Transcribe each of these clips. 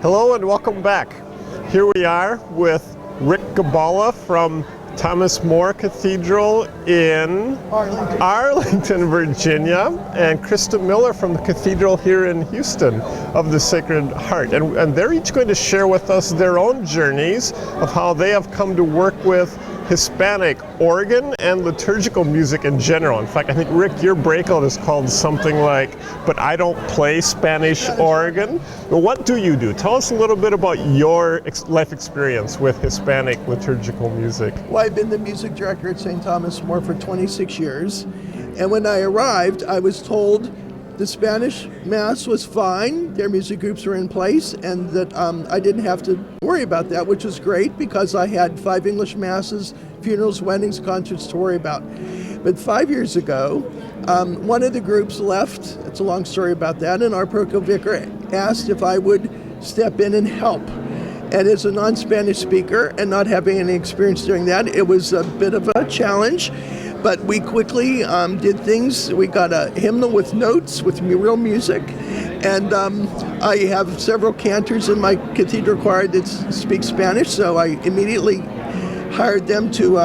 Hello and welcome back. Here we are with Rick Gabala from Thomas More Cathedral in Arlington, Virginia, and Crista Miller from the Cathedral here in Houston of the Sacred Heart. And they're each going to share with us their own journeys of how they have come to work with Hispanic organ and liturgical music in general. In fact, I think, Rick, your breakout is called something like, "But I don't play Spanish organ." Well, what do you do? Tell us a little bit about your life experience with Hispanic liturgical music. Well, I've been the music director at St. Thomas More for 26 years. And when I arrived, I was told the Spanish Mass was fine, their music groups were in place, and that I didn't have to worry about that, which was great because I had 5 English Masses, funerals, weddings, concerts to worry about. But 5 years ago, one of the groups left, it's a long story about that, and our parochial vicar asked if I would step in and help. And as a non-Spanish speaker and not having any experience doing that, it was a bit of a challenge. But we quickly did things. We got a hymnal with notes, with real music. And I have several cantors in my cathedral choir that speak Spanish, so I immediately hired them to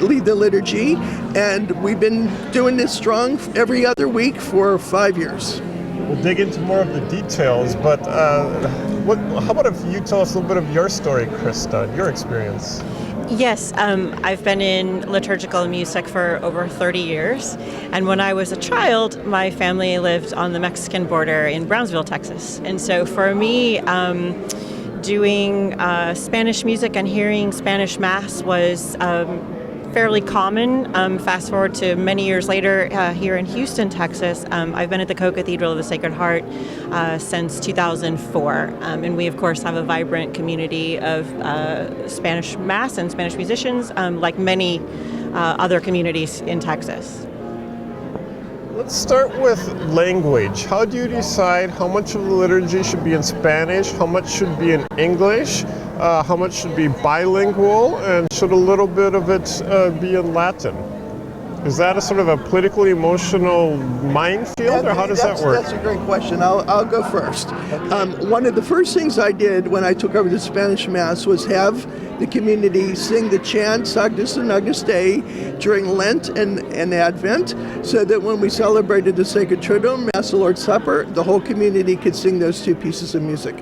lead the liturgy. And we've been doing this strong every other week for 5 years. We'll dig into more of the details, but how about if you tell us a little bit of your story, Crista, your experience? Yes, I've been in liturgical music for over 30 years, and when I was a child, my family lived on the Mexican border in Brownsville, Texas, and so for me, doing Spanish music and hearing Spanish Mass was fairly common. Fast forward to many years later here in Houston, Texas, I've been at the Co-Cathedral of the Sacred Heart since 2004. And we, of course, have a vibrant community of Spanish Mass and Spanish musicians, like many other communities in Texas. Let's start with language. How do you decide how much of the liturgy should be in Spanish, how much should be in English, how much should be bilingual, and should a little bit of it be in Latin? Is that a sort of a politically emotional minefield, or how does that work? That's a great question. I'll go first. One of the first things I did when I took over the Spanish Mass was have the community sing the chant Sanctus and Agnus Dei during Lent and Advent, so that when we celebrated the Sacred Triduum, Mass, the Lord's Supper, the whole community could sing those 2 pieces of music.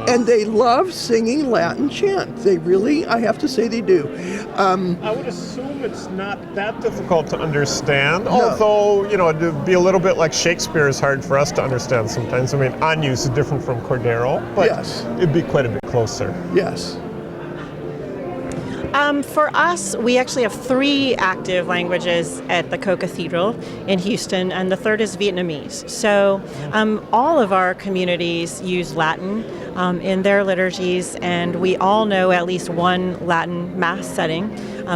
And they love singing Latin chant. They really, I have to say they do. I would assume it's not that difficult to understand, No. although, it'd be a little bit like Shakespeare is hard for us to understand sometimes. I mean, Agnus is different from Cordero, but Yes. it'd be quite a bit closer. Yes. For us, we actually have 3 active languages at the Co-Cathedral in Houston, and the third is Vietnamese. So all of our communities use Latin in their liturgies, and we all know at least one Latin Mass setting,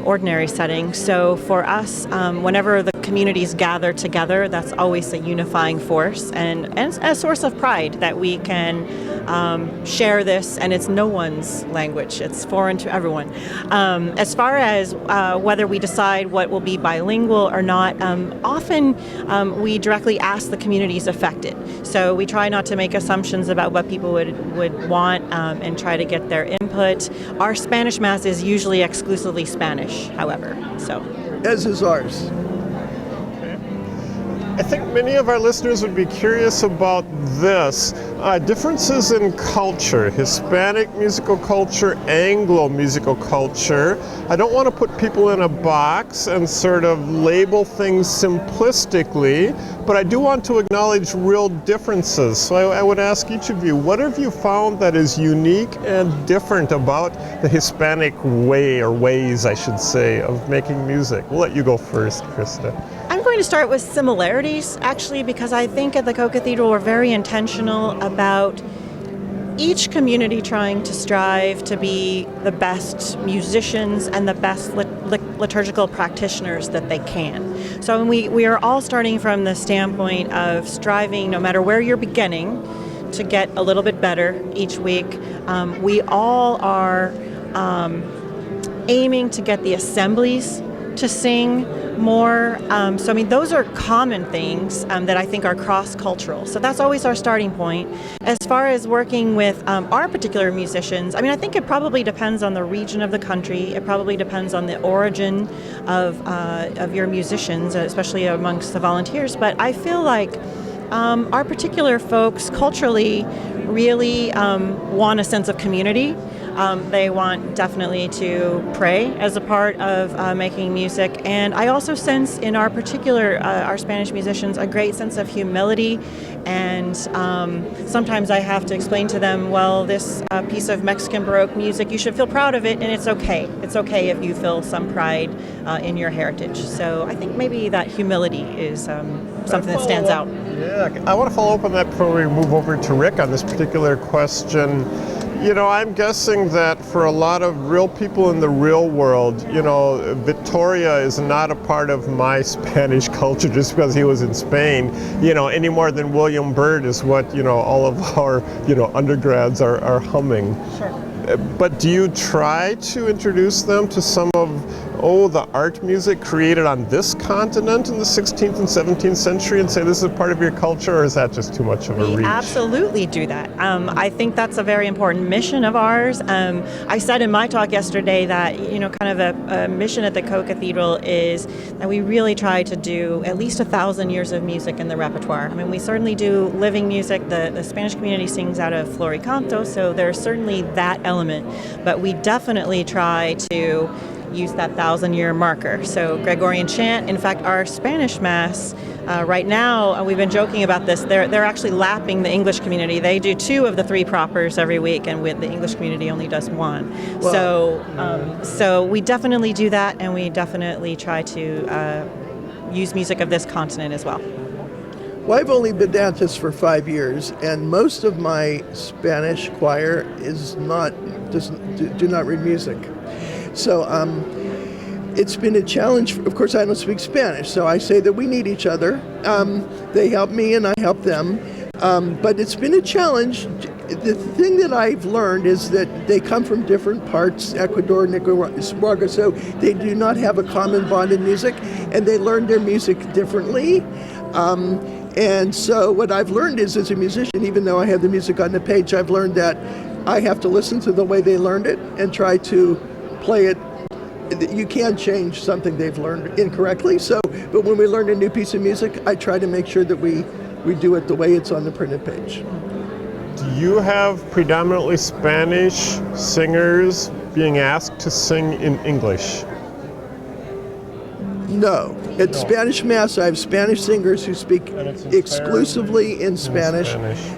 ordinary setting. So for us, whenever the communities gather together, that's always a unifying force and a source of pride that we can share this, and it's no one's language. It's foreign to everyone. As far as whether we decide what will be bilingual or not, often we directly ask the communities affected. So we try not to make assumptions about what people would want and try to get their input. Our Spanish Mass is usually exclusively Spanish, however. So, As is ours. I think many of our listeners would be curious about this. Differences in culture, Hispanic musical culture, Anglo musical culture. I don't want to put people in a box and sort of label things simplistically, but I do want to acknowledge real differences. So I would ask each of you, what have you found that is unique and different about the Hispanic way, or ways, I should say, of making music? We'll let you go first, Crista. I'm going to start with similarities, actually, because I think at the Co-Cathedral we're very intentional about each community trying to strive to be the best musicians and the best liturgical practitioners that they can. So we are all starting from the standpoint of striving, no matter where you're beginning, to get a little bit better each week. We all are aiming to get the assemblies to sing more. So I mean, those are common things that I think are cross-cultural. So that's always our starting point. As far as working with our particular musicians, I mean, I think it probably depends on the region of the country. It probably depends on the origin of your musicians, especially amongst the volunteers. But I feel like our particular folks culturally really want a sense of community. They want definitely to pray as a part of making music. And I also sense in our particular, our Spanish musicians, a great sense of humility. And sometimes I have to explain to them, well, this piece of Mexican Baroque music, you should feel proud of it, and it's okay. It's okay if you feel some pride in your heritage. So I think maybe that humility is something that stands out. Yeah, I want to follow up on that before we move over to Rick on this particular question. You know, I'm guessing that for a lot of real people in the real world, you know, Victoria is not a part of my Spanish culture just because he was in Spain, you know, any more than William Byrd is what, you know, all of our, you know, undergrads are humming. Sure. But do you try to introduce them to some of, the art music created on this continent in the 16th and 17th century and say this is part of your culture, or is that just too much of a reach? We absolutely do that. I think that's a very important mission of ours. I said in my talk yesterday that, you know, kind of a mission at the Co-Cathedral is that we really try to do at least 1,000 years of music in the repertoire. I mean, we certainly do living music. The Spanish community sings out of Floricanto, so there's certainly that element. But we definitely try to use that 1,000-year marker. So Gregorian chant, in fact, our Spanish Mass, right now, we've been joking about this, they're actually lapping the English community. They do 2 of the 3 propers every week, and with the English community only does 1. Wow. So we definitely do that, and we definitely try to use music of this continent as well. Well, I've only been at this for 5 years, and most of my Spanish choir do not read music. So it's been a challenge. Of course, I don't speak Spanish, so I say that we need each other. They help me and I help them. But it's been a challenge. The thing that I've learned is that they come from different parts, Ecuador, Nicaragua, so they do not have a common bond in music, and they learn their music differently. And so what I've learned is, as a musician, even though I have the music on the page, I've learned that I have to listen to the way they learned it and try to play it. You can't change something they've learned incorrectly. But when we learn a new piece of music, I try to make sure that we do it the way it's on the printed page. Do you have predominantly Spanish singers being asked to sing in English? No. At Spanish Mass, I have Spanish singers who speak exclusively in Spanish.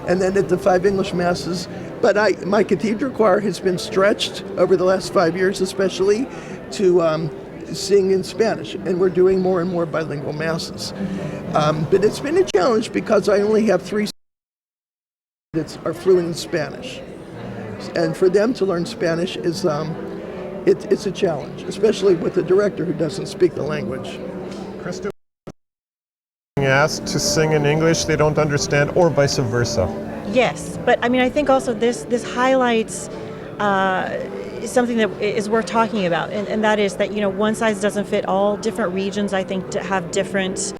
And then at the 5 English Masses. But my cathedral choir has been stretched over the last 5 years, especially, to sing in Spanish. And we're doing more and more bilingual Masses. But it's been a challenge because I only have 3 that are fluent in Spanish. And for them to learn Spanish is it's a challenge, especially with a director who doesn't speak the language. Crista, being asked to sing in English they don't understand, or vice versa. Yes, but I mean, I think also this highlights something that is worth talking about, and that is that, you know, one size doesn't fit all. Different regions, I think, have different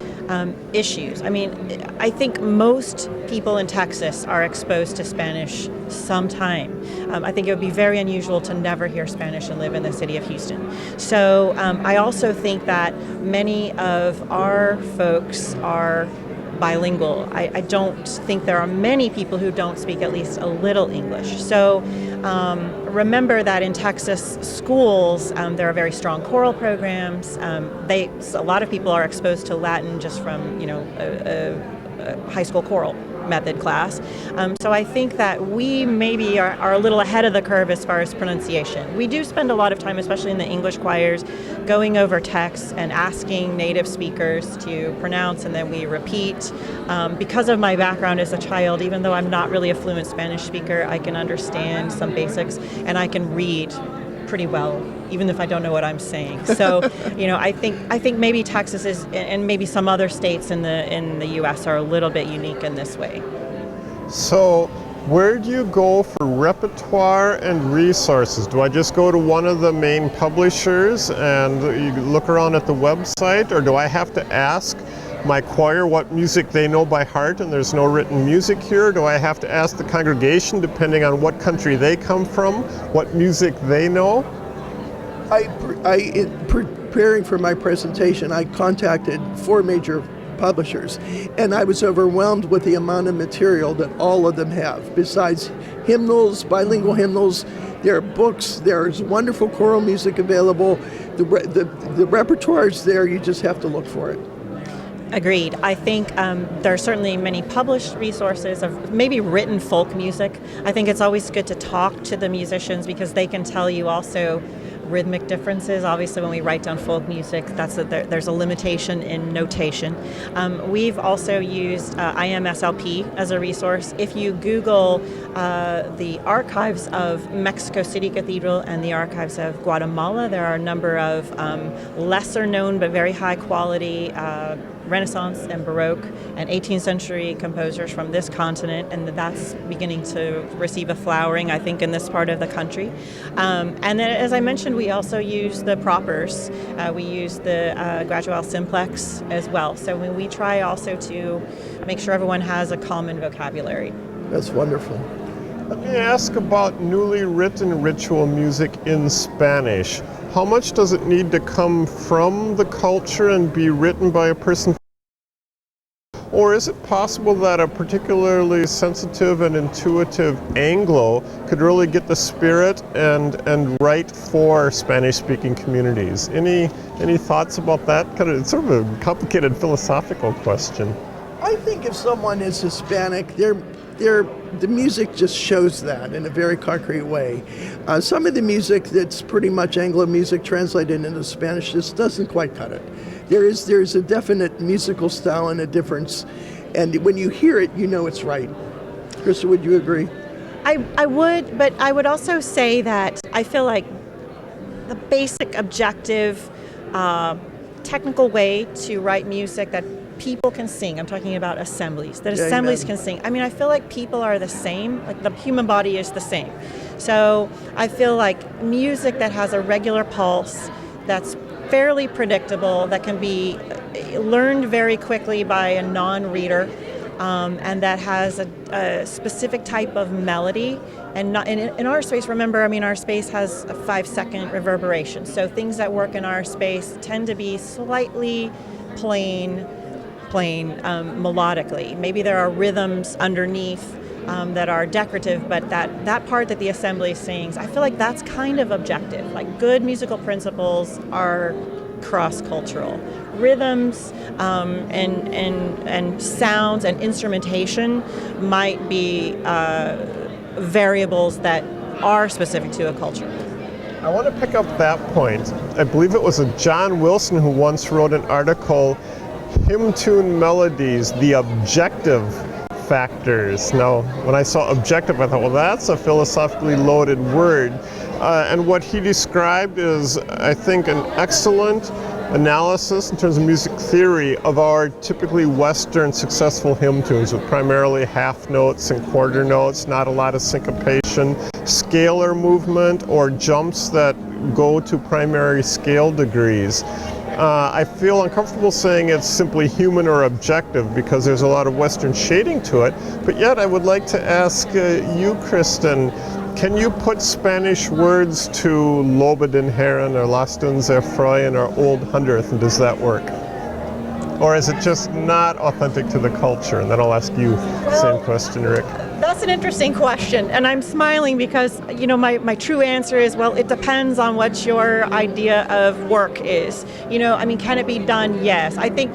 issues. I mean, I think most people in Texas are exposed to Spanish sometime. I think it would be very unusual to never hear Spanish and live in the city of Houston. So I also think that many of our folks are bilingual. I don't think there are many people who don't speak at least a little English. So remember that in Texas schools, there are very strong choral programs. A lot of people are exposed to Latin just from, you know, a high school choral method class. So I think that we maybe are a little ahead of the curve as far as pronunciation. We do spend a lot of time, especially in the English choirs, going over texts and asking native speakers to pronounce, and then we repeat. Because of my background as a child, even though I'm not really a fluent Spanish speaker, I can understand some basics and I can read pretty well, even if I don't know what I'm saying. So, you know, I think maybe Texas is, and maybe some other states in the U.S. are a little bit unique in this way. So, Where do you go for repertoire and resources? Do I just go to one of the main publishers and you look around at the website, or do I have to ask my choir what music they know by heart and there's no written music here? Do I have to ask the congregation, depending on what country they come from, what music they know? In preparing for my presentation, I contacted 4 major publishers, and I was overwhelmed with the amount of material that all of them have. Besides hymnals, bilingual hymnals, there are books, there's wonderful choral music available. The repertoire's there, you just have to look for it. Agreed. I think there are certainly many published resources of maybe written folk music. I think it's always good to talk to the musicians because they can tell you also rhythmic differences. Obviously, when we write down folk music, there's a limitation in notation. We've also used IMSLP as a resource. If you Google the archives of Mexico City Cathedral and the archives of Guatemala, there are a number of lesser known but very high quality Renaissance and Baroque and 18th century composers from this continent, and that's beginning to receive a flowering, I think, in this part of the country. And then, as I mentioned, we also use the propers. We use the Gradual Simplex as well. So we try also to make sure everyone has a common vocabulary. That's wonderful. Let me ask about newly written ritual music in Spanish. How much does it need to come from the culture and be written by a person? Or is it possible that a particularly sensitive and intuitive Anglo could really get the spirit and write for Spanish-speaking communities? Any thoughts about that? It's sort of a complicated philosophical question. I think if someone is Hispanic, the music just shows that in a very concrete way. Some of the music that's pretty much Anglo music translated into Spanish just doesn't quite cut it. There's a definite musical style and a difference, and when you hear it, you know it's right. Crista, would you agree? I would, but I would also say that I feel like the basic objective technical way to write music that people can sing. I'm talking about assemblies, that assemblies can sing. I mean, I feel like people are the same, like the human body is the same. So I feel like music that has a regular pulse, that's fairly predictable, that can be learned very quickly by a non-reader, and that has a specific type of melody. And not, in our space, remember, I mean, our space has a 5-second reverberation. So things that work in our space tend to be slightly plain melodically. Maybe there are rhythms underneath that are decorative, but that part that the assembly sings, I feel like that's kind of objective. Like good musical principles are cross-cultural. Rhythms and sounds and instrumentation might be variables that are specific to a culture. I want to pick up that point. I believe it was John Wilson who once wrote an article, Hymn Tune Melodies, the Objective Factors. Now, when I saw objective, I thought, well, that's a philosophically loaded word. And what he described is, I think, an excellent analysis in terms of music theory of our typically Western successful hymn tunes with primarily half notes and quarter notes, not a lot of syncopation, scalar movement, or jumps that go to primary scale degrees. I feel uncomfortable saying it's simply human or objective because there's a lot of Western shading to it, but yet I would like to ask you, Kristen, can you put Spanish words to Lobe den Herren or Lasten sehr freuen or Old Hundredth, and does that work? Or is it just not authentic to the culture? And then I'll ask you the same question, Rick. That's an interesting question, and I'm smiling because, you know, my true answer is, well, it depends on what your idea of work is. You know, I mean, can it be done? Yes. I think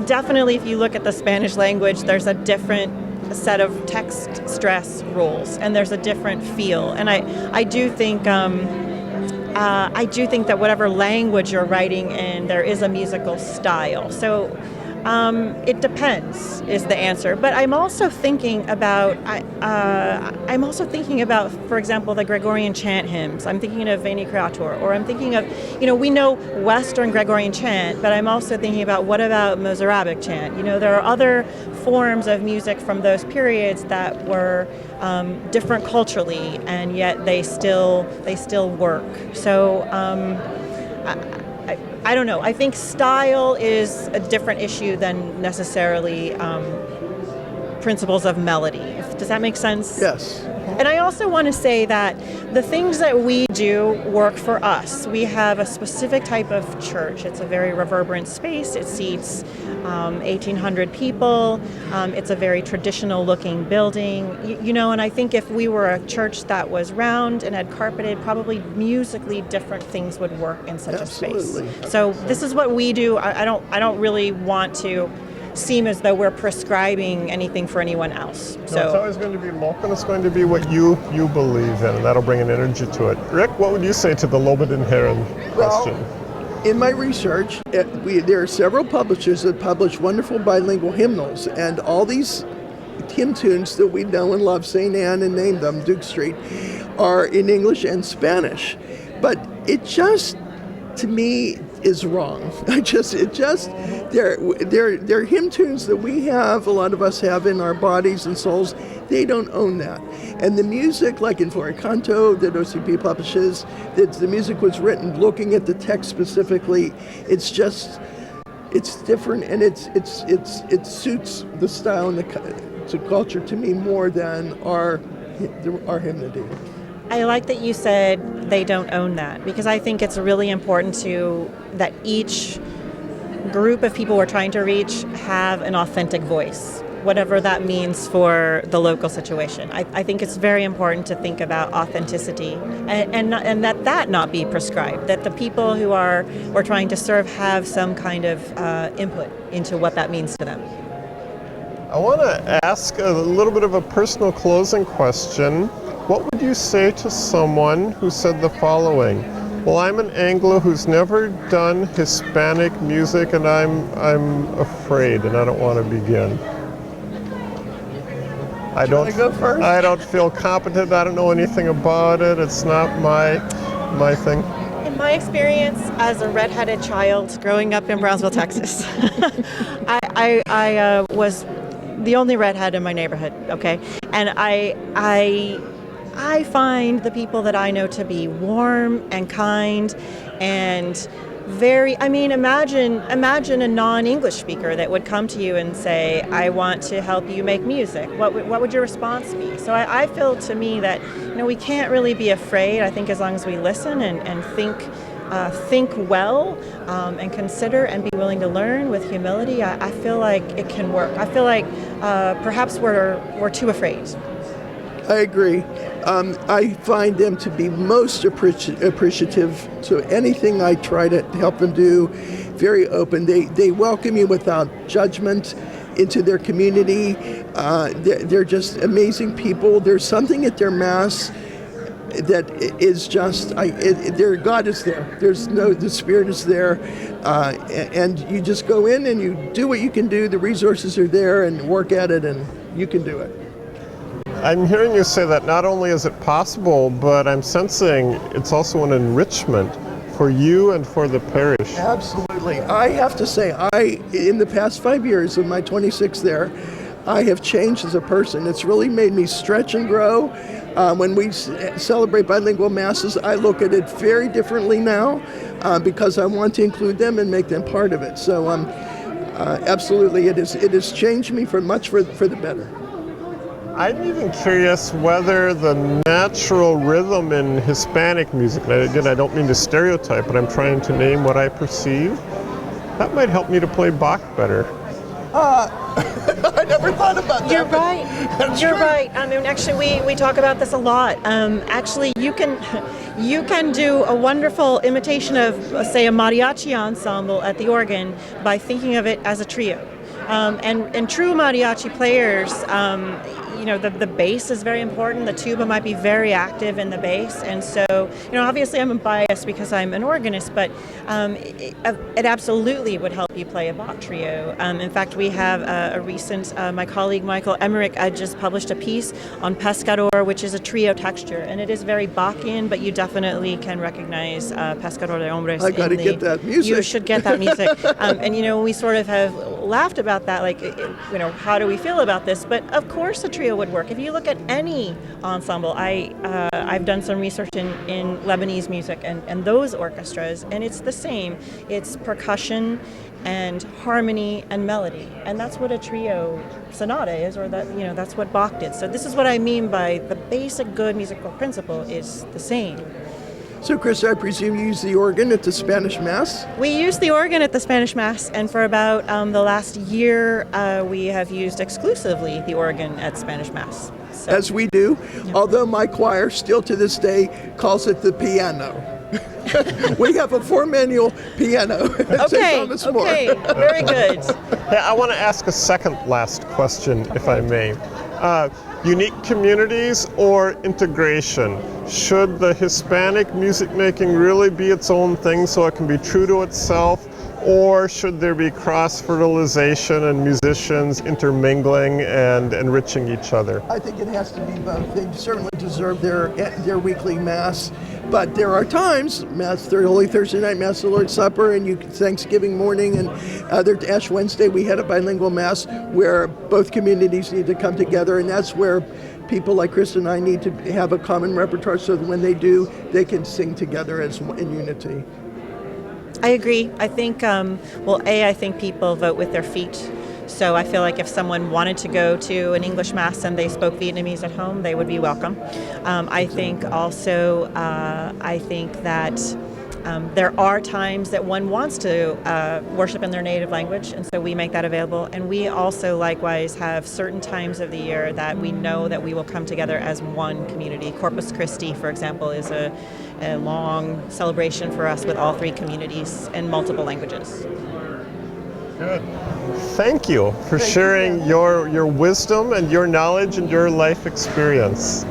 definitely if you look at the Spanish language, there's a different set of text stress rules, and there's a different feel. And I do think that whatever language you're writing in, there is a musical style. So it depends is the answer. But I'm also thinking about for example, the Gregorian chant hymns. I'm thinking of Veni Creator, or I'm thinking of, you know, we know Western Gregorian chant, but I'm also thinking about what about Mozarabic chant? You know, there are other forms of music from those periods that were different culturally, and yet they still work. So I don't know. I think style is a different issue than necessarily principles of melody. Does that make sense? Yes. And I also want to say that the things that we do work for us. We have a specific type of church. It's a very reverberant space. It seats 1,800 people. It's a very traditional looking building. And I think if we were a church that was round and had carpeted, probably musically different things would work in such Absolutely. a space. So this is what we do. I don't really want to seem as though we're prescribing anything for anyone else. No, it's always going to be local. It's going to be what you believe in, and that'll bring an energy to it. Rick, what would you say to the Lobet and Heron question? In my research, there are several publishers that publish wonderful bilingual hymnals, and all these hymn tunes that we know and love, St. Anne and name them, Duke Street, are in English and Spanish. But it just, to me, is wrong. They're hymn tunes that we have, a lot of us have in our bodies and souls. They don't own that. And the music, like in Floricanto, that OCP publishes, that the music was written looking at the text specifically. It's different, and it suits the style and the culture to me more than our hymnody. I like that you said they don't own that, because I think it's really important that each group of people we're trying to reach have an authentic voice, whatever that means for the local situation. I think it's very important to think about authenticity and that not be prescribed, that the people who we're trying to serve have some kind of input into what that means to them. I want to ask a little bit of a personal closing question. What would you say to someone who said the following? Well, I'm an Anglo who's never done Hispanic music, and I'm afraid, and I don't want to begin. I don't feel competent. I don't know anything about it. It's not my thing. In my experience as a redheaded child growing up in Brownsville, Texas, I was the only redhead in my neighborhood. Okay, and I find the people that I know to be warm and kind and very, imagine a non-English speaker that would come to you and say, I want to help you make music. What would your response be? So I feel to me that, we can't really be afraid. I think as long as we listen and think well and consider and be willing to learn with humility, I feel like it can work. I feel like perhaps we're too afraid. I agree. I find them to be most appreciative to anything I try to help them do. Very open. They welcome you without judgment into their community. They're just amazing people. There's something at their Mass that is just, their God is there. The Spirit is there. And you just go in and you do what you can do. The resources are there, and work at it, and you can do it. I'm hearing you say that not only is it possible, but I'm sensing it's also an enrichment for you and for the parish. Absolutely. I have to say, in the past 5 years of my 26 there, I have changed as a person. It's really made me stretch and grow. When we celebrate bilingual masses, I look at it very differently now because I want to include them and make them part of it. So absolutely, it has changed me for the better. I'm even curious whether the natural rhythm in Hispanic music, and again, I don't mean to stereotype, but I'm trying to name what I perceive, that might help me to play Bach better. I never thought about that. You're right. You're right. Actually, we talk about this a lot. Actually, you can do a wonderful imitation of, say, a mariachi ensemble at the organ by thinking of it as a trio. And true mariachi players, the bass is very important. The tuba might be very active in the bass. And so, obviously I'm biased because I'm an organist, but it absolutely would help you play a Bach trio. In fact, we have a recent, my colleague Michael Emmerich just published a piece on Pescador, which is a trio texture. And it is very Bachian, but you definitely can recognize Pescador de Hombres. I got to get that music. You should get that music. And, we sort of have laughed about that, like, how do we feel about this? But of course a trio would work. If you look at any ensemble, I've done some research in Lebanese music and those orchestras, and it's the same. It's percussion and harmony and melody, and that's what a trio sonata is, or that's what Bach did. So this is what I mean by the basic good musical principle is the same. So, Crista, I presume you use the organ at the Spanish Mass? We use the organ at the Spanish Mass, and for about the last year, we have used exclusively the organ at Spanish Mass. So, as we do, although my choir still to this day calls it the piano. We have a 4-manual piano at St. Thomas More. Okay, very good. Hey, I want to ask a second last question, if I may. Unique communities or integration? Should the Hispanic music making really be its own thing so it can be true to itself? Or should there be cross-fertilization and musicians intermingling and enriching each other? I think it has to be both. They certainly deserve their weekly Mass, but there are times, Mass, Holy Thursday night Mass, the Lord's Supper, and Thanksgiving morning, and Ash Wednesday, we had a bilingual Mass where both communities need to come together, and that's where people like Crista and I need to have a common repertoire so that when they do, they can sing together in unity. I agree. I think, I think people vote with their feet. So I feel like if someone wanted to go to an English Mass and they spoke Vietnamese at home, they would be welcome. I think also, that there are times that one wants to worship in their native language, and so we make that available. And we also likewise have certain times of the year that we know that we will come together as one community. Corpus Christi, for example, is a long celebration for us with all 3 communities in multiple languages. Good. Thank you for sharing your wisdom and your knowledge and your life experience.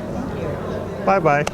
Bye-bye.